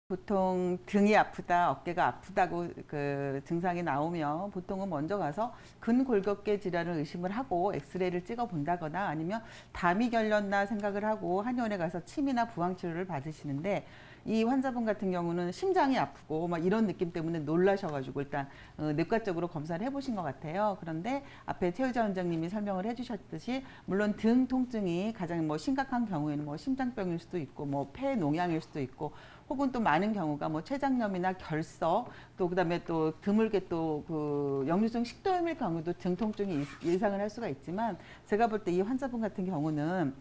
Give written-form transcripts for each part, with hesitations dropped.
보통 등이 아프다, 어깨가 아프다고 증상이 나오면 보통은 먼저 가서 근골격계 질환을 의심을 하고 엑스레이를 찍어 본다거나 아니면 담이 결렸나 생각을 하고 한의원에 가서 침이나 부항 치료를 받으시는데, 이 환자분 같은 경우는 심장이 아프고 막 이런 느낌 때문에 놀라셔가지고 일단 내과적으로 검사를 해보신 것 같아요. 그런데 앞에 최의자 원장님이 설명을 해주셨듯이 물론 등 통증이 가장 심각한 경우에는 심장병일 수도 있고 폐농양일 수도 있고, 혹은 또 많은 경우가 췌장염이나 결석, 또 그다음에 또 드물게 또 역류성 식도염일 경우도 등 통증이 예상을 할 수가 있지만, 제가 볼 때 이 환자분 같은 경우는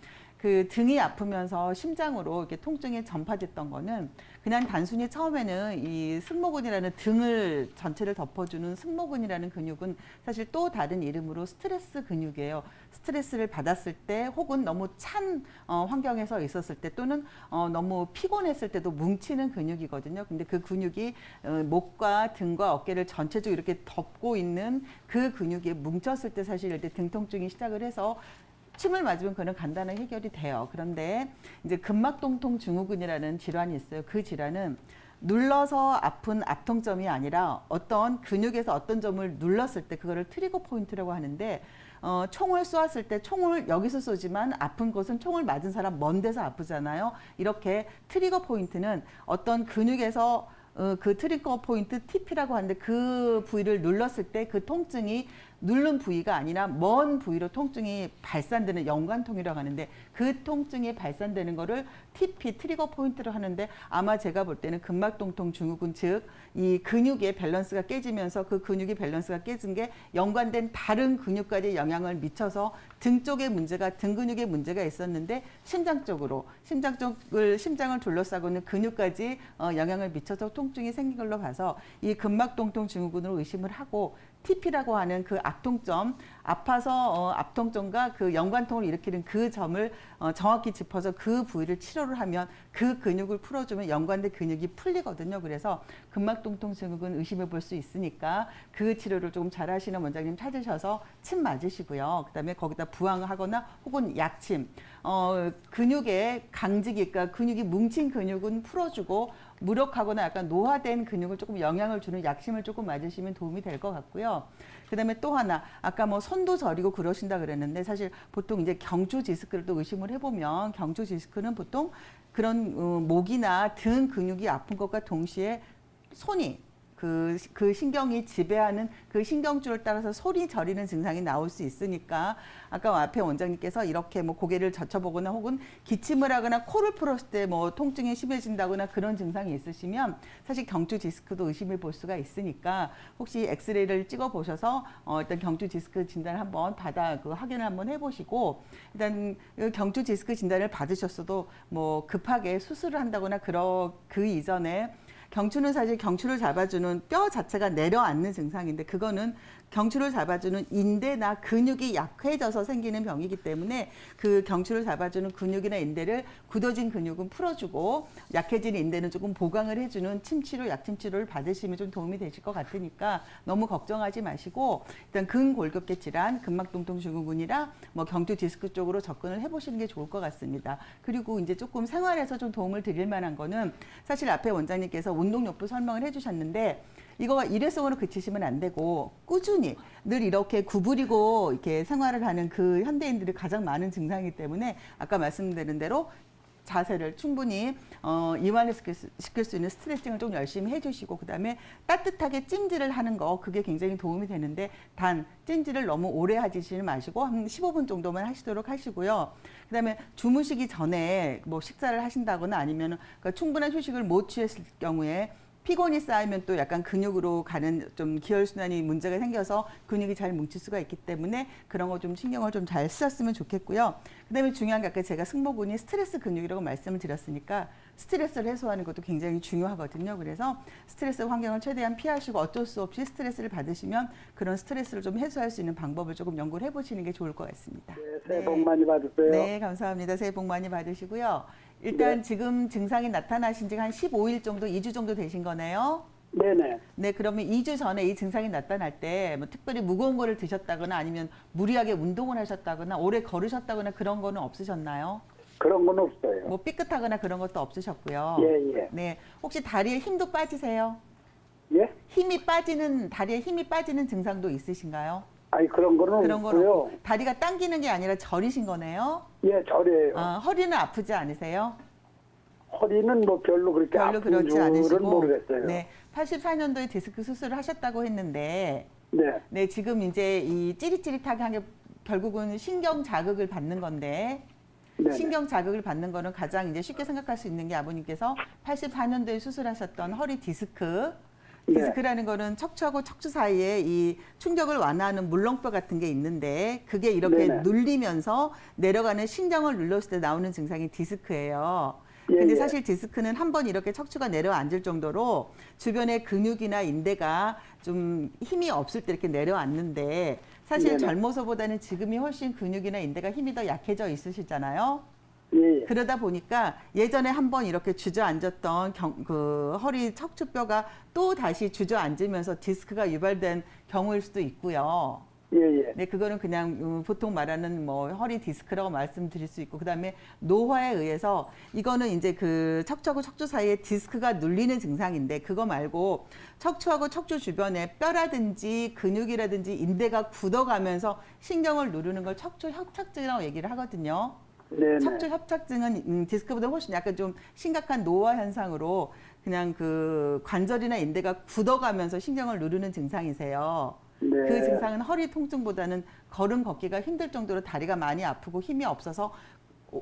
등이 아프면서 심장으로 이렇게 통증이 전파됐던 거는 그냥 단순히 처음에는 이 승모근이라는 등을 전체를 덮어주는 승모근이라는 근육은 사실 또 다른 이름으로 스트레스 근육이에요. 스트레스를 받았을 때 혹은 너무 찬 환경에서 있었을 때 또는 너무 피곤했을 때도 뭉치는 근육이거든요. 근데 그 근육이 목과 등과 어깨를 전체적으로 이렇게 덮고 있는 그 근육이 뭉쳤을 때 사실 이때 등 통증이 시작을 해서 침을 맞으면 그는 간단하게 해결이 돼요. 그런데 이제 근막동통 증후군이라는 질환이 있어요. 그 질환은 눌러서 아픈 압통점이 아니라 어떤 근육에서 어떤 점을 눌렀을 때 그거를 트리거 포인트라고 하는데, 총을 쏘았을 때 총을 여기서 쏘지만 아픈 곳은 총을 맞은 사람 먼 데서 아프잖아요. 이렇게 트리거 포인트는 어떤 근육에서 그 트리거 포인트 TP라고 하는데, 그 부위를 눌렀을 때 그 통증이 누른 부위가 아니라 먼 부위로 통증이 발산되는 연관통이라고 하는데, 그 통증이 발산되는 거를 TP, 트리거 포인트로 하는데, 아마 제가 볼 때는 근막동통 증후군, 즉 이 근육의 밸런스가 깨지면서 그 근육의 밸런스가 깨진 게 연관된 다른 근육까지 영향을 미쳐서 등 쪽에 문제가, 등 근육에 문제가 있었는데 심장 쪽으로, 심장을 둘러싸고 있는 근육까지 영향을 미쳐서 통증이 생긴 걸로 봐서 이 근막동통 증후군으로 의심을 하고, TP라고 하는 그 악통점, 아파서 압통점과 그 연관통을 일으키는 그 점을 정확히 짚어서 그 부위를 치료를 하면 그 근육을 풀어주면 연관된 근육이 풀리거든요. 그래서 근막동통 증후군 의심해 볼 수 있으니까 그 치료를 조금 잘 하시는 원장님 찾으셔서 침 맞으시고요. 그다음에 거기다 부항을 하거나 혹은 약침, 근육의 강직이, 그러니까 근육이 뭉친 근육은 풀어주고 무력하거나 약간 노화된 근육을 조금 영향을 주는 약침을 조금 맞으시면 도움이 될 것 같고요. 그다음에 또 하나, 아까 손도 저리고 그러신다 그랬는데, 사실 보통 이제 경추 디스크를 또 의심을 해보면, 경추 디스크는 보통 그런 목이나 등 근육이 아픈 것과 동시에 손이 그 신경이 지배하는 그 신경줄을 따라서 손이 저리는 증상이 나올 수 있으니까, 아까 앞에 원장님께서 이렇게 고개를 젖혀보거나 혹은 기침을 하거나 코를 풀었을 때 통증이 심해진다거나 그런 증상이 있으시면 사실 경추 디스크도 의심해 볼 수가 있으니까, 혹시 엑스레이를 찍어 보셔서 일단 경추 디스크 진단을 한번 확인을 한번 해보시고, 일단 경추 디스크 진단을 받으셨어도 급하게 수술을 한다거나 그 이전에, 경추는 사실 경추를 잡아주는 뼈 자체가 내려앉는 증상인데, 그거는 경추를 잡아주는 인대나 근육이 약해져서 생기는 병이기 때문에 그 경추를 잡아주는 근육이나 인대를, 굳어진 근육은 풀어주고 약해진 인대는 조금 보강을 해주는 침치료, 약침치료를 받으시면 좀 도움이 되실 것 같으니까 너무 걱정하지 마시고, 일단 근골격계 질환, 근막동통 증후군이라 경추 디스크 쪽으로 접근을 해보시는 게 좋을 것 같습니다. 그리고 이제 조금 생활에서 좀 도움을 드릴 만한 거는, 사실 앞에 원장님께서 운동요법 설명을 해주셨는데, 이거가 일회성으로 그치시면 안 되고 꾸준히 늘 이렇게 구부리고 이렇게 생활을 하는 그 현대인들이 가장 많은 증상이기 때문에, 아까 말씀드린 대로 자세를 충분히 이완시킬 수 있는 스트레칭을 좀 열심히 해주시고, 그다음에 따뜻하게 찜질을 하는 거, 그게 굉장히 도움이 되는데, 단 찜질을 너무 오래 하시지 마시고 한 15분 정도만 하시도록 하시고요. 그다음에 주무시기 전에 식사를 하신다거나 아니면 충분한 휴식을 못 취했을 경우에 피곤이 쌓이면 또 약간 근육으로 가는 좀 기혈순환이 문제가 생겨서 근육이 잘 뭉칠 수가 있기 때문에 그런 거 좀 신경을 좀 잘 쓰셨으면 좋겠고요. 그다음에 중요한 게, 아까 제가 승모근이 스트레스 근육이라고 말씀을 드렸으니까 스트레스를 해소하는 것도 굉장히 중요하거든요. 그래서 스트레스 환경을 최대한 피하시고 어쩔 수 없이 스트레스를 받으시면 그런 스트레스를 좀 해소할 수 있는 방법을 조금 연구를 해보시는 게 좋을 것 같습니다. 네, 새해 복 많이 받으세요. 네, 감사합니다. 새해 복 많이 받으시고요. 일단 네. 지금 증상이 나타나신 지가 한 15일 정도, 2주 정도 되신 거네요. 네네. 네, 그러면 2주 전에 이 증상이 나타날 때 특별히 무거운 거를 드셨다거나 아니면 무리하게 운동을 하셨다거나 오래 걸으셨다거나 그런 거는 없으셨나요? 그런 건 없어요. 뭐 삐끗하거나 그런 것도 없으셨고요. 예, 예. 네. 혹시 다리에 힘도 빠지세요? 예? 다리에 힘이 빠지는 증상도 있으신가요? 아니, 그런 거는 그런 건 없고요. 없고 다리가 당기는 게 아니라 저리신 거네요. 예, 저래요. 허리는 아프지 않으세요? 허리는 뭐 별로 그렇게 별로 아픈 그렇지 줄은 않으시고. 모르겠어요. 네. 84년도에 디스크 수술을 하셨다고 했는데 네. 네, 지금 이제 이 찌릿찌릿하게 한 게 결국은 신경 자극을 받는 건데 네. 신경 자극을 받는 거는 가장 이제 쉽게 생각할 수 있는 게 아버님께서 84년도에 수술하셨던 허리 디스크. 네. 디스크라는 거는 척추하고 척추 사이에 이 충격을 완화하는 물렁뼈 같은 게 있는데 그게 이렇게 네네. 눌리면서 내려가는 신경을 눌렀을 때 나오는 증상이 디스크예요. 예, 근데 예. 사실 디스크는 한번 이렇게 척추가 내려앉을 정도로 주변의 근육이나 인대가 좀 힘이 없을 때 이렇게 내려앉는데 사실 네네. 젊어서보다는 지금이 훨씬 근육이나 인대가 힘이 더 약해져 있으시잖아요. 예, 예. 그러다 보니까 예전에 한번 이렇게 주저앉았던 그 허리 척추뼈가 또 다시 주저앉으면서 디스크가 유발된 경우일 수도 있고요. 예, 예. 네, 그거는 그냥 보통 말하는 뭐 허리 디스크라고 말씀드릴 수 있고, 그다음에 노화에 의해서 이거는 이제 그 척추하고 척추 사이에 디스크가 눌리는 증상인데 그거 말고 척추하고 척추 주변에 뼈라든지 근육이라든지 인대가 굳어가면서 신경을 누르는 걸 척추 협착증이라고 얘기를 하거든요. 네네. 척추 협착증은 디스크보다 훨씬 약간 좀 심각한 노화 현상으로 그냥 그 관절이나 인대가 굳어가면서 신경을 누르는 증상이세요. 네. 그 증상은 허리 통증보다는 걸음 걷기가 힘들 정도로 다리가 많이 아프고 힘이 없어서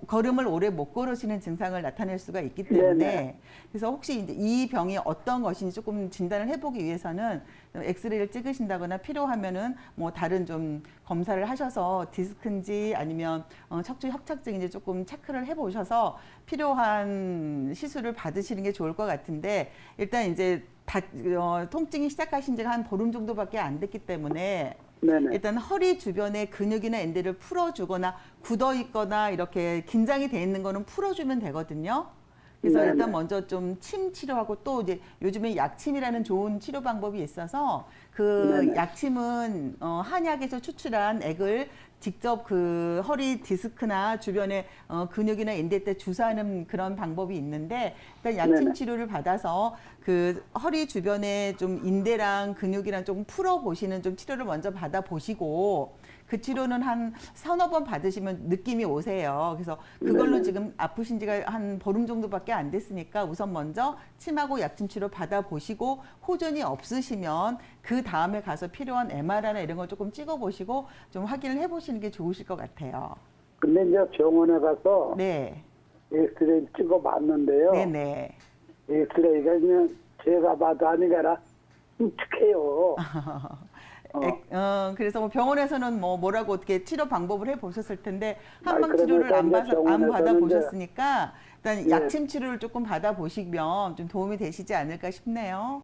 걸음을 오래 못 걸으시는 증상을 나타낼 수가 있기 때문에 네네. 그래서 혹시 이제 이 병이 어떤 것인지 조금 진단을 해보기 위해서는 엑스레이를 찍으신다거나 필요하면은 뭐 다른 좀 검사를 하셔서 디스크인지 아니면 척추 협착증인지 조금 체크를 해보셔서 필요한 시술을 받으시는 게 좋을 것 같은데 일단 이제 통증이 시작하신 지가 한 보름 정도밖에 안 됐기 때문에 네네. 일단 허리 주변의 근육이나 인대를 풀어주거나 굳어 있거나 이렇게 긴장이 돼 있는 거는 풀어주면 되거든요. 그래서 네네. 일단 먼저 좀 침 치료하고 또 이제 요즘에 약침이라는 좋은 치료 방법이 있어서 그 네네. 약침은 한약에서 추출한 액을 직접 그 허리 디스크나 주변에 근육이나 인대 때 주사하는 그런 방법이 있는데 일단 약침 네네. 치료를 받아서 그 허리 주변에 좀 인대랑 근육이랑 좀 풀어 보시는 좀 치료를 먼저 받아 보시고 그 치료는 한 서너 번 받으시면 느낌이 오세요. 그래서 그걸로 네네. 지금 아프신 지가 한 보름 정도밖에 안 됐으니까 우선 먼저 침하고 약침 치료 받아 보시고 호전이 없으시면 그 다음에 가서 필요한 MRI나 이런 거 조금 찍어 보시고 좀 확인을 해 보시는 게 좋으실 것 같아요. 근데 이제 병원에 가서 네. 엑스레이 찍어봤는데요. 네네. 엑스레이가 그냥 제가 봐도 아니라 끔찍해요. 그래서 뭐 병원에서는 뭐라고 어떻게 치료 방법을 해 보셨을 텐데 한방 아니, 치료를 안 그러니까 이제 받아 병원에서는 보셨으니까 일단 예. 약침 치료를 조금 받아 보시면 좀 도움이 되시지 않을까 싶네요.